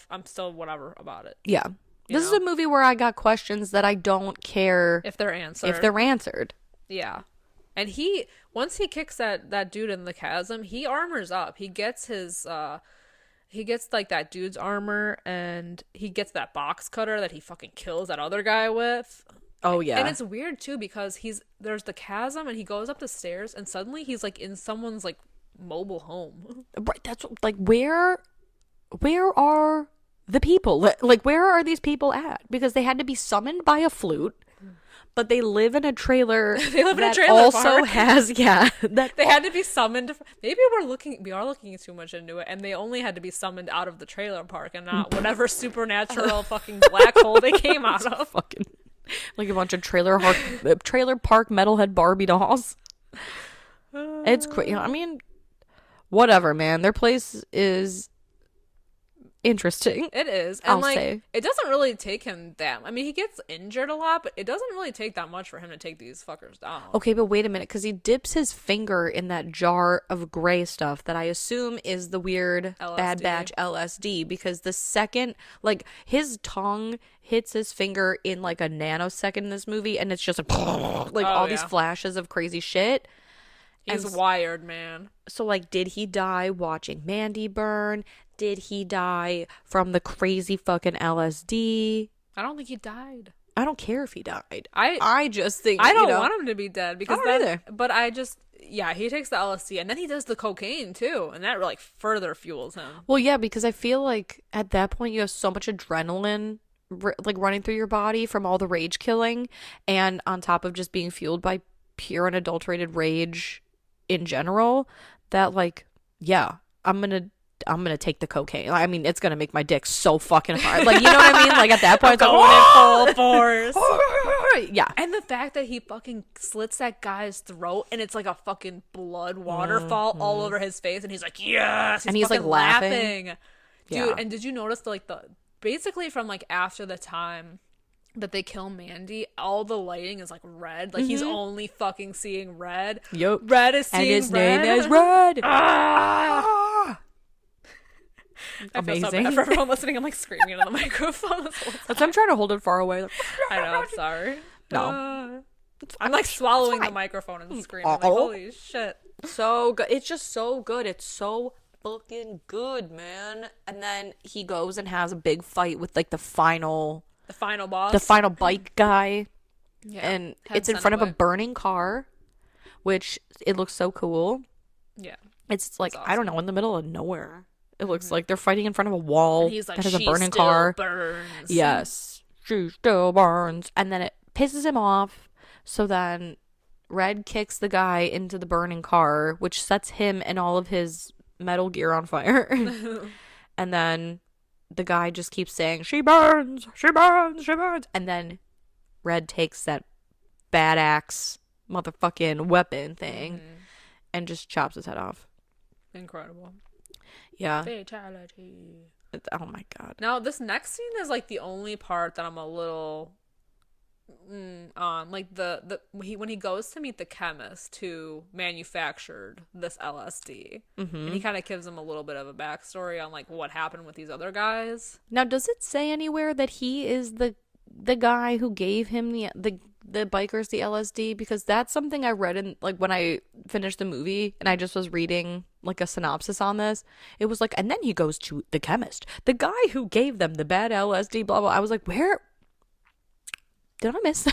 whatever about it. Yeah. This is a movie where I got questions that I don't care if they're answered. Yeah. And once he kicks that dude in the chasm, he armors up. He gets like that dude's armor, and he gets that box cutter that he fucking kills that other guy with. Oh yeah. And it's weird too because there's the chasm and he goes up the stairs and suddenly he's like in someone's like mobile home. Right, that's like where are the people? Like where are these people at? Because they had to be summoned by a flute, but they live in a trailer. They live in a that trailer also park. has that They had to be summoned. Maybe we are looking too much into it, and they only had to be summoned out of the trailer park and not whatever supernatural fucking black hole they came out of. fucking like a bunch of trailer park metalhead Barbie dolls. It's crazy. I mean, whatever, man. Their place is interesting. It is, and I'll like say. it doesn't really take him that. I mean, he gets injured a lot, but it doesn't really take that much for him to take these fuckers down. Okay, but wait a minute, because he dips his finger in that jar of gray stuff that I assume is the weird Bad LSD. Batch LSD, because the second, like, his tongue hits his finger in, like, a nanosecond in this movie, and it's just like all these flashes of crazy shit. He's wired, man. So, like, did he die watching Mandy burn? Did he die from the crazy fucking LSD? I don't think he died. I don't care if he died. I I just think, don't you know, want him to be dead because I don't either. But I just he takes the LSD and then he does the cocaine too, and that like further fuels him. Well, yeah, because I feel like at that point you have so much adrenaline like running through your body from all the rage killing, and on top of just being fueled by pure unadulterated rage in general, that like, yeah, I'm gonna take the cocaine. I mean, it's gonna make my dick so fucking hard. Like, you know what I mean? Like at that point, it's like, Going in full force. Yeah. And the fact that he fucking slits that guy's throat and it's like a fucking blood waterfall all over his face, and he's like, yes, And he's, like, fucking laughing. dude. Yeah. And did you notice the basically from like after the time that they kill Mandy, all the lighting is like red. Like he's only fucking seeing red. Yup. Red is seeing And his red. name is Red. Ah! I feel so Amazing. bad for everyone listening. I'm like screaming into the microphone. This whole time. That's I'm trying to hold it far away. Like, I know. I'm sorry. No. I'm like swallowing the fine. microphone and screaming. Like, holy shit. so good. It's just so good. It's so fucking good, man. And then he goes and has a big fight with like the final bike guy. Yeah. And Head it's in sent front of a away. burning car, which it looks so cool. Yeah. It's like, It's I don't know, in the middle of nowhere. It looks like they're fighting in front of a wall And he's like, that has a "She burning still car. burns." Yes, she still burns. And then it pisses him off. So then Red kicks the guy into the burning car, which sets him and all of his metal gear on fire. And then the guy just keeps saying, she burns, she burns, she burns. And then Red takes that bad axe motherfucking weapon thing and just chops his head off. Incredible. Yeah. Fatality. Oh my god. Now, this next scene is like the only part that I'm a little on. Like when he goes to meet the chemist who manufactured this LSD, and he kind of gives him a little bit of a backstory on like what happened with these other guys. Now, does it say anywhere that he is the guy who gave him the bikers the LSD? Because that's something I read in like when I finished the movie and I just was reading like a synopsis on this. It was like, and then he goes to the chemist, the guy who gave them the bad LSD, blah blah. I was like, where did I miss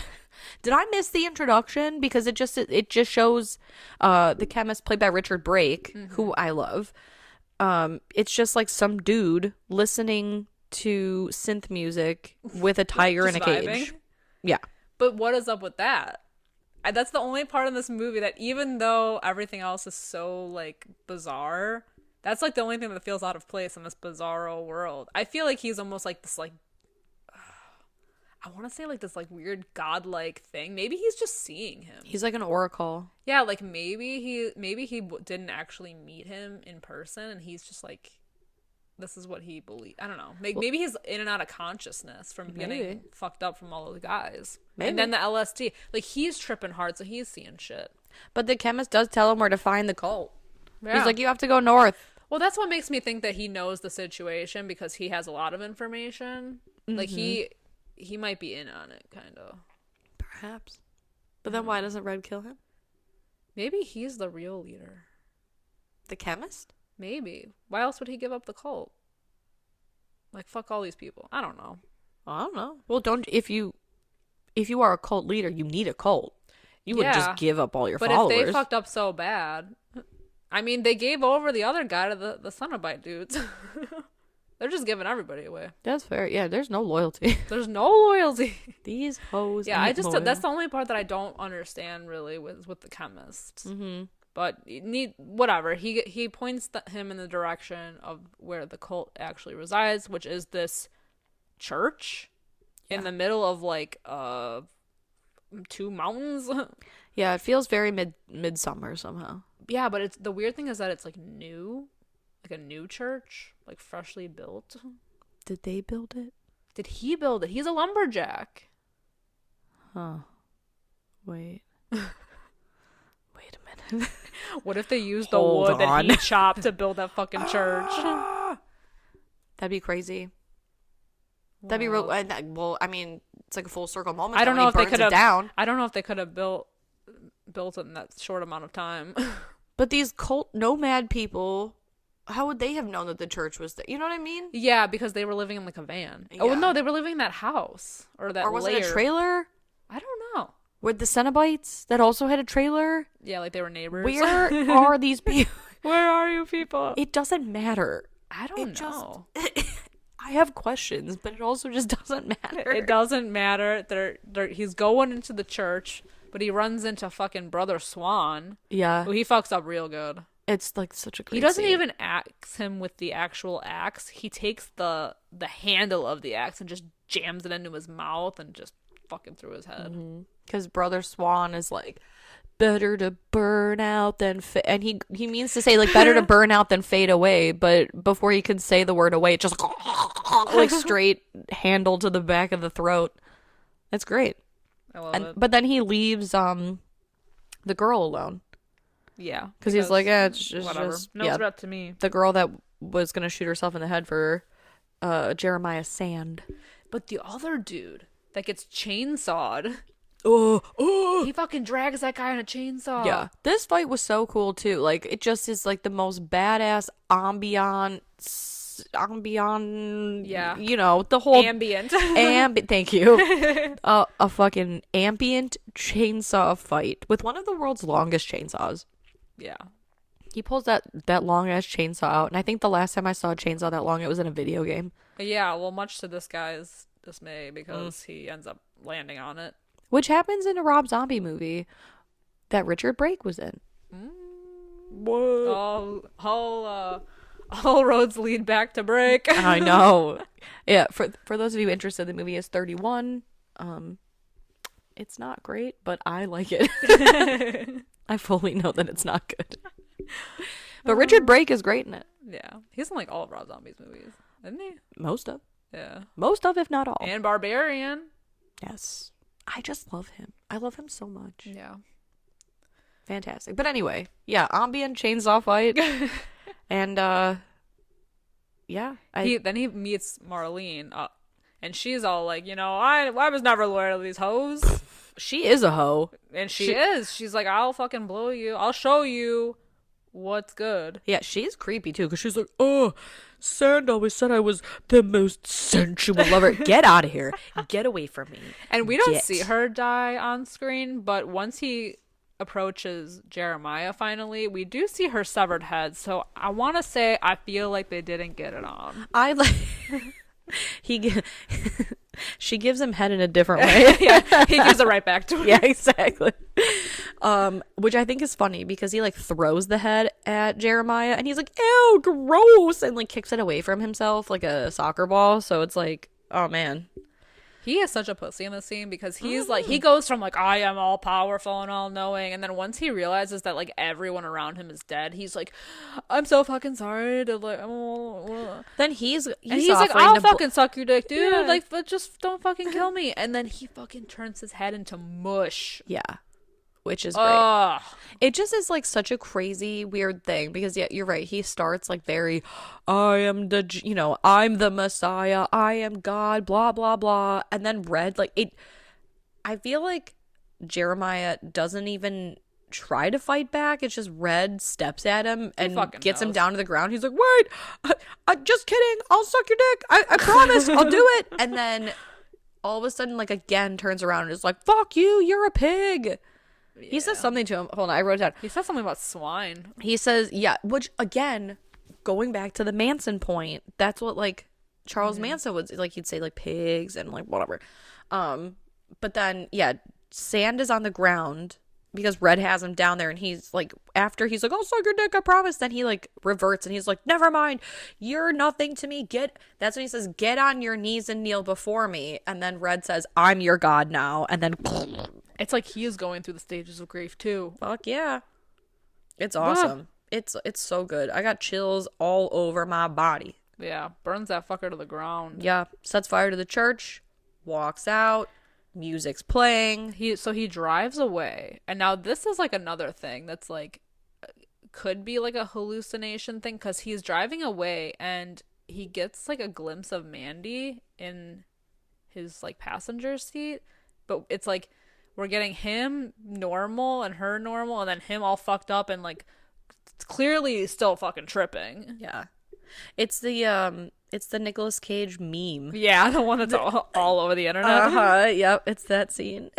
did I miss the introduction? Because it just shows the chemist played by Richard Brake, who I love. It's just like some dude listening to synth music with a tiger in a Just cage. vibing? Yeah. But what is up with that? That's the only part in this movie that even though everything else is so like bizarre, that's like the only thing that feels out of place in this bizarro world. I feel like he's almost like this like I want to say like this like weird godlike thing. Maybe he's just seeing him. He's like an oracle. Yeah, like maybe he didn't actually meet him in person, and he's just like, this is what he believes. I don't know. Maybe he's in and out of consciousness from getting fucked up from all those guys. Maybe. And then the LSD, like he's tripping hard, so he's seeing shit. But the chemist does tell him where to find the cult. Yeah. He's like, you have to go north. Well, that's what makes me think that he knows the situation because he has a lot of information. Like he might be in on it, kind of. Perhaps. But then why doesn't Red kill him? Maybe he's the real leader. The chemist? Maybe. Why else would he give up the cult? Like, fuck all these people. I don't know. I don't know. Well, if you are a cult leader, you need a cult. You would just give up all your followers. But if they fucked up so bad, I mean, they gave over the other guy to the Cenobite dudes. They're just giving everybody away. That's fair. Yeah, there's no loyalty. There's no loyalty. These hoes. Yeah, loyal. that's the only part that I don't understand really with the chemists. But whatever. He points him in the direction of where the cult actually resides, which is this church in the middle of like 2 mountains. Yeah, it feels very midsummer somehow. Yeah, but the weird thing is that it's like new. Like a new church, like freshly built. Did they build it? Did he build it? He's a lumberjack. Huh. Wait. Wait a minute. What if they used the wood that he chopped to build that fucking church? That'd be crazy. That'd be real. Well, I mean, it's like a full circle moment. I don't know if they could have down. I don't know if they could have built it in that short amount of time. But these cult nomad people, how would they have known that the church was there? You know what I mean? Yeah, because they were living in like a van. Yeah. Oh no, they were living in that house or that. Or was lair. it a trailer? I don't know. With the Cenobites that also had a trailer? Yeah, like they were neighbors. Where are these people? Where are you people? It doesn't matter. I don't know. I have questions, but it also just doesn't matter. It doesn't matter. He's going into the church, but he runs into fucking Brother Swan. Yeah. Who he fucks up real good. It's like such a great He doesn't scene. even axe him with the actual axe. He takes the handle of the axe and just jams it into his mouth and just fucking through his head. Because Brother Swan is like, better to burn out than and he means to say like better to burn out than fade away, but before he can say the word away, it just like straight handle to the back of the throat. That's great. I love it. But then he leaves the girl alone. Yeah, because he's like, yeah, it's just whatever. No threat to me. The girl that was gonna shoot herself in the head for Jeremiah Sand. But the other dude that gets chainsawed. Oh, he fucking drags that guy on a chainsaw. Yeah, this fight was so cool too. Like, it just is like the most badass ambient. Yeah, you know, the whole ambient. Thank you. A fucking ambient chainsaw fight with one of the world's longest chainsaws. Yeah. He pulls that long ass chainsaw out, and I think the last time I saw a chainsaw that long, it was in a video game. Yeah, well, much to this guy's dismay, because he ends up landing on it. Which happens in a Rob Zombie movie that Richard Brake was in. What? All roads lead back to Brake. I know. Yeah, for those of you interested, the movie is 31. It's not great, but I like it. I fully know that it's not good. But Richard Brake is great in it. Yeah. He's in like all of Rob Zombie's movies, isn't he? Most of. Yeah. Most of, if not all. And Barbarian. Yes. I just love him. I love him so much. Yeah. Fantastic. But anyway, yeah, ambient chainsaw fight. And yeah. Then he meets Marlene, and she's all like, you know, I was never loyal to these hoes. She is a hoe. And she is. She's like, I'll fucking blow you. I'll show you what's good. Yeah, she's creepy too, because she's like, oh, Sand always said I was the most sensual lover. Get out of here. Get away from me. And we don't see her die on screen, but once he approaches Jeremiah finally, we do see her severed head. So I want to say I feel like they didn't get it on. She gives him head in a different way. Yeah, he gives it right back to her. Yeah, exactly. Which I think is funny, because he like throws the head at Jeremiah and he's like, ew, gross, and like kicks it away from himself like a soccer ball. So it's like, oh man. He is such a pussy in this scene, because he's like, he goes from like, I am all powerful and all knowing, and then once he realizes that like everyone around him is dead, he's like, I'm so fucking sorry to like, then he's like, I'll fucking suck your dick, dude. Yeah. Like, but just don't fucking kill me. And then he fucking turns his head into mush. Yeah. Which is great. It just is like such a crazy, weird thing, because yeah, you're right. He starts like very, I'm the Messiah. I am God, blah, blah, blah. And then Red, like I feel like Jeremiah doesn't even try to fight back. It's just Red steps at him and gets him down to the ground. He's like, wait, just kidding. I'll suck your dick. I promise I'll do it. And then all of a sudden, like, again turns around and is like, fuck you, you're a pig. Yeah. He says something to him. Hold on, I wrote it down. He says something about swine. He says, yeah, which, again, going back to the Manson point, that's what, like, Charles Manson would, like, he'd say, like, pigs and, like, whatever. But then, yeah, Sand is on the ground because Red has him down there, and he's like, after he's like, I'll suck your dick, I promise. Then he like reverts and he's like, never mind, you're nothing to me. That's when he says, get on your knees and kneel before me. And then Red says, I'm your god now. And then it's like he is going through the stages of grief too. Fuck yeah. It's awesome. It's so good. I got chills all over my body. Yeah, burns that fucker to the ground. Yeah, sets fire to the church, walks out. Music's playing. He drives away, and now this is like another thing that's like could be like a hallucination thing, because he's driving away and he gets like a glimpse of Mandy in his like passenger seat, but it's like we're getting him normal and her normal, and then him all fucked up and like clearly still fucking tripping. Yeah, it's the Nicolas Cage meme. Yeah, the one that's all over the internet. Yep, it's that scene.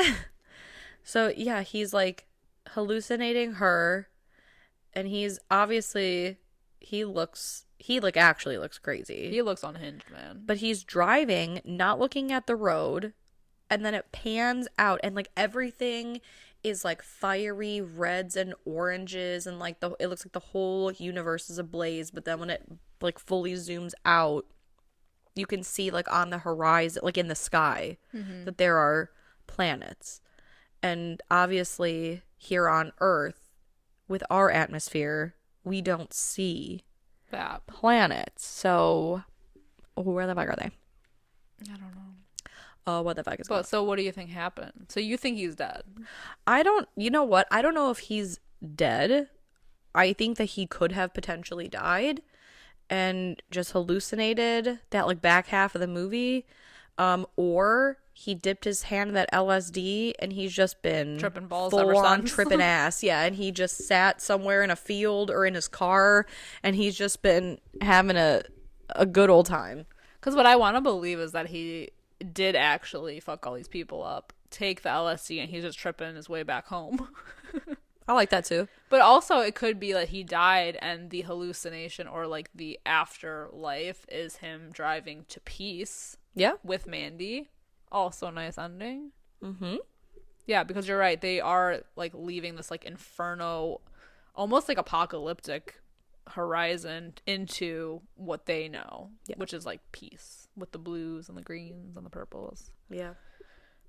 So, yeah, he's, like, hallucinating her, and he's obviously, he actually looks crazy. He looks unhinged, man. But he's driving, not looking at the road, and then it pans out, and, like, everything is, like, fiery reds and oranges, and, like, it looks like the whole universe is ablaze, but then when it like fully zooms out, you can see like on the horizon, like in the sky, that there are planets. And obviously here on Earth, with our atmosphere, we don't see that planets. So where the fuck are they? I don't know. What the fuck is going on? So what do you think happened? So you think he's dead? You know what? I don't know if he's dead. I think that he could have potentially died and just hallucinated that like back half of the movie, or he dipped his hand in that LSD and he's just been tripping balls full ever on since. tripping ass. Yeah, and he just sat somewhere in a field or in his car and he's just been having a good old time. Because what I want to believe is that he did actually fuck all these people up, take the LSD, and he's just tripping his way back home. I like that too. But also it could be that he died and the hallucination or like the afterlife is him driving to peace. Yeah. With Mandy. Also nice ending. Mm-hmm. Yeah, because you're right. They are like leaving this like inferno, almost like apocalyptic horizon into what they know, which is like peace with the blues and the greens and the purples. Yeah.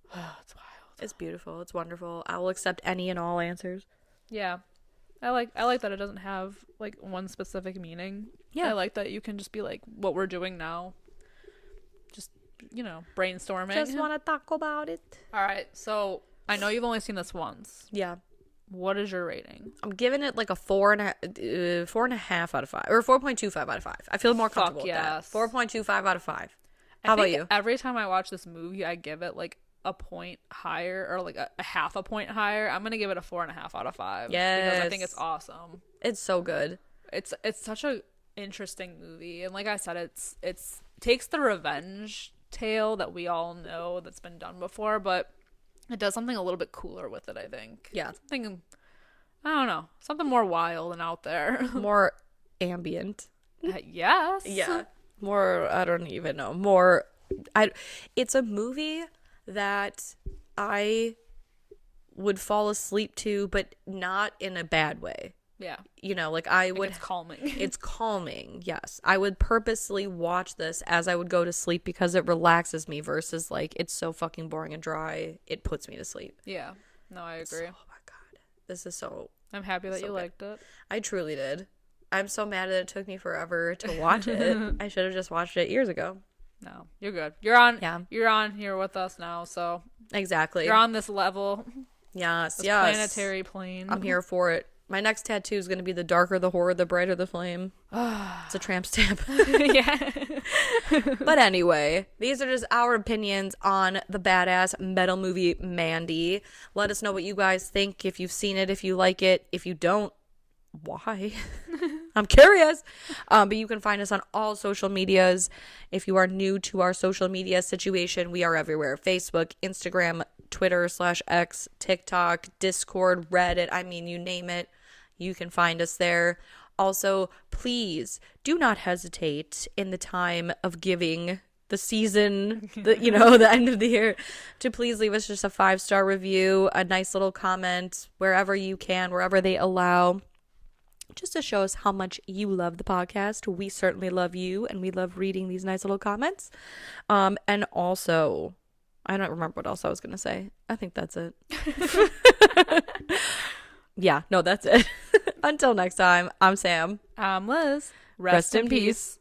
It's wild. It's beautiful. It's wonderful. I will accept any and all answers. Yeah. I like that it doesn't have like one specific meaning. Yeah. I like that you can just be like what we're doing now. Just, brainstorming. Just want to talk about it. All right. So, I know you've only seen this once. Yeah. What is your rating? I'm giving it like a 4.5 out of 5, or 4.25 out of 5. I feel more comfortable with that. 4.25 out of 5. How about you? Every time I watch this movie, I give it like a point higher, or like a half a point higher. I'm gonna give it a 4.5 out of 5. Yes, because I think it's awesome. It's so good. It's such a interesting movie, and like I said, it's takes the revenge tale that we all know that's been done before, but it does something a little bit cooler with it, I think. Yeah. Something, I don't know, something more wild and out there. More ambient. Yes. Yeah. More, I don't even know. More, it's a movie that I would fall asleep to, but not in a bad way. Yeah. Like I would. It's calming. It's calming, yes. I would purposely watch this as I would go to sleep because it relaxes me versus like it's so fucking boring and dry. It puts me to sleep. Yeah. No, I agree. Oh my God. This is so. I'm happy that you good. liked it. I truly did. I'm so mad that it took me forever to watch it. I should have just watched it years ago. No, you're good. You're on. Yeah. You're on here with us now, so. Exactly. You're on this level. Yes, this yes. planetary plane. I'm here for it. My next tattoo is going to be the darker the horror, the brighter the flame. It's a tramp stamp. Yeah. But anyway, these are just our opinions on the badass metal movie Mandy. Let us know what you guys think. If you've seen it, if you like it. If you don't, why? I'm curious. But you can find us on all social medias. If you are new to our social media situation, we are everywhere. Facebook, Instagram, Twitter/X, TikTok, Discord, Reddit. I mean, you name it, you can find us there. Also, please do not hesitate in the time of giving, the season, the end of the year, to please leave us just a 5-star review, a nice little comment, wherever you can, wherever they allow, just to show us how much you love the podcast. We certainly love you, and we love reading these nice little comments. And also, I don't remember what else I was going to say. I think that's it. Yeah, no, that's it. Until next time, I'm Sam. I'm Liz. Rest in peace.